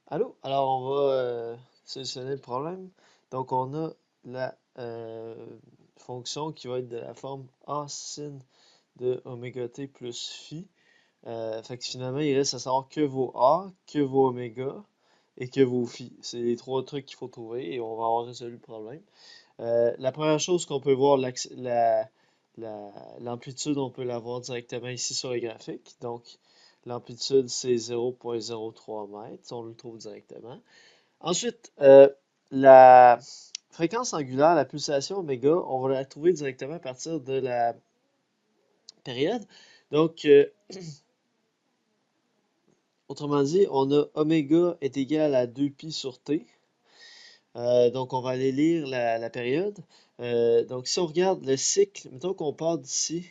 Allô? Alors, on va solutionner le problème. Donc, on a la fonction qui va être de la forme A sin de oméga t plus phi. Fait que finalement, il reste à savoir que vos A, que vos oméga et que vos phi. C'est les trois trucs qu'il faut trouver et on va avoir résolu le problème. La première chose qu'on peut voir, l'amplitude, on peut la voir directement ici sur le graphique. Donc, l'amplitude, c'est 0,03 mètres. On le trouve directement. Ensuite, la fréquence angulaire, la pulsation oméga, on va la trouver directement à partir de la période. Donc, autrement dit, on a oméga est égal à 2pi sur t. Donc, on va aller lire la période. Donc, si on regarde le cycle, mettons qu'on part d'ici,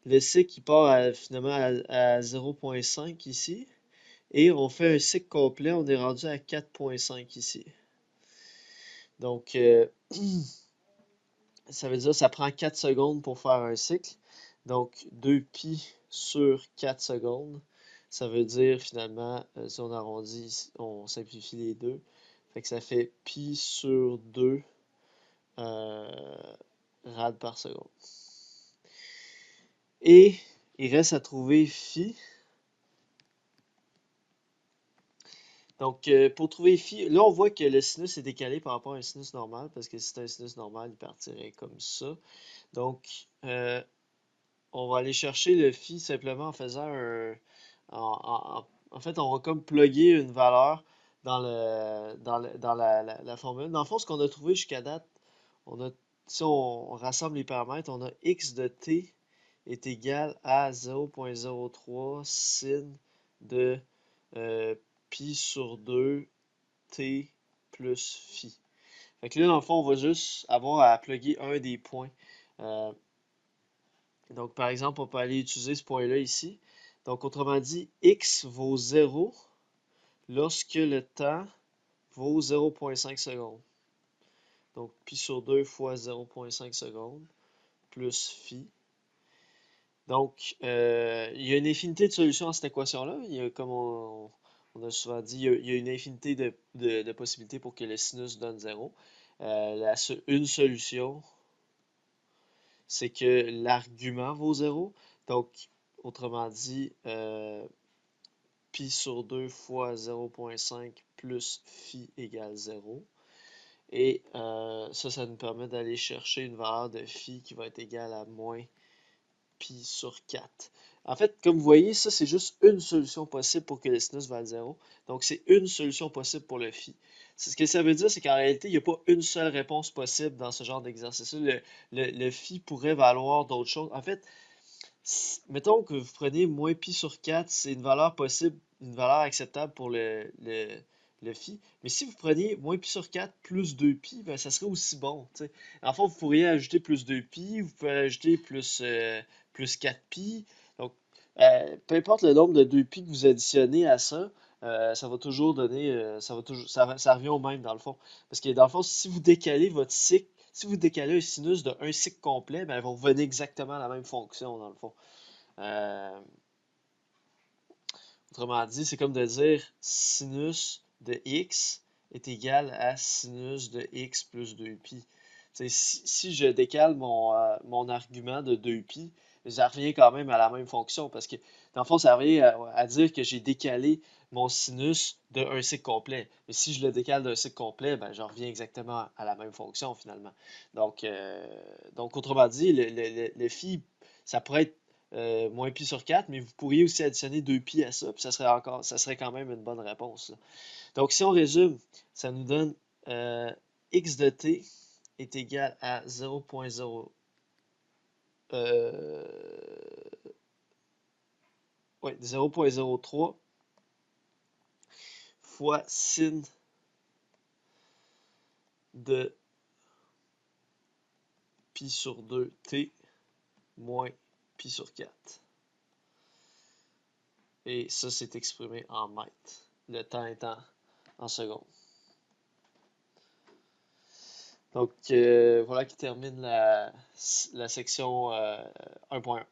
le cycle il part finalement à 0,5 ici, et on fait un cycle complet, on est rendu à 4,5 ici. Donc, ça veut dire que ça prend 4 secondes pour faire un cycle. Donc, 2pi sur 4 secondes, ça veut dire finalement, si on arrondit, on simplifie les deux, fait que ça fait pi sur 2 rad par seconde. Et il reste à trouver phi. Donc, pour trouver phi, là, on voit que le sinus est décalé par rapport à un sinus normal, parce que si c'était un sinus normal, il partirait comme ça. Donc, on va aller chercher le phi simplement en faisant un... En fait, on va comme plugger une valeur dans la formule. Dans le fond, ce qu'on a trouvé jusqu'à date, si on rassemble les paramètres, on a x de t est égal à 0,03 sin de euh, pi sur 2 t plus phi. Fait que là, dans le fond, on va juste avoir à plugger un des points. Euh, donc, par exemple, on peut aller utiliser ce point-là ici. Donc, autrement dit, x vaut 0 lorsque le temps vaut 0,5 secondes. Donc, pi sur 2 fois 0,5 secondes plus phi. Donc, il y a une infinité de solutions à cette équation-là. Il y a, comme on a souvent dit, il y a une infinité de possibilités pour que le sinus donne 0. Une solution, c'est que l'argument vaut 0. Donc, autrement dit, pi sur 2 fois 0,5 plus phi égale 0. Et ça nous permet d'aller chercher une valeur de phi qui va être égale à moins pi sur 4. En fait, comme vous voyez, ça c'est juste une solution possible pour que le sinus vaille 0. Donc c'est une solution possible pour le phi. Ce que ça veut dire, c'est qu'en réalité, il n'y a pas une seule réponse possible dans ce genre d'exercice-là. Le phi pourrait valoir d'autres choses. En fait, mettons que vous prenez moins pi sur 4, c'est une valeur possible, une valeur acceptable pour le phi. Mais si vous preniez moins pi sur 4 plus 2pi, ben, ça serait aussi bon. T'sais. En fait, vous pourriez ajouter plus 2pi, vous pouvez ajouter plus 4pi. Donc, peu importe le nombre de 2pi que vous additionnez à ça, ça va toujours donner, ça revient au même dans le fond. Parce que dans le fond, si vous décalez votre cycle, si vous décalez un sinus de un cycle complet, ben, elle va revenir exactement à la même fonction dans le fond. Euh, Autrement dit, c'est comme de dire sinus de x est égal à sinus de x plus 2pi. Si je décale mon argument de 2pi, ça revient quand même à la même fonction parce que dans le fond, ça revient à dire que j'ai décalé mon sinus de un cycle complet. Mais si je le décale d'un cycle complet, ben, je reviens exactement à la même fonction finalement. Donc autrement dit, le phi, ça pourrait être moins pi sur 4, mais vous pourriez aussi additionner 2 pi à ça, puis ça serait quand même une bonne réponse. Là. Donc, si on résume, ça nous donne x de t est égal à 0,0 euh, ouais, 0,03 fois sin de pi sur 2 t moins pi sur 4. Et ça, c'est exprimé en mètres, le temps étant en secondes. Donc, voilà qui termine la section 1.1.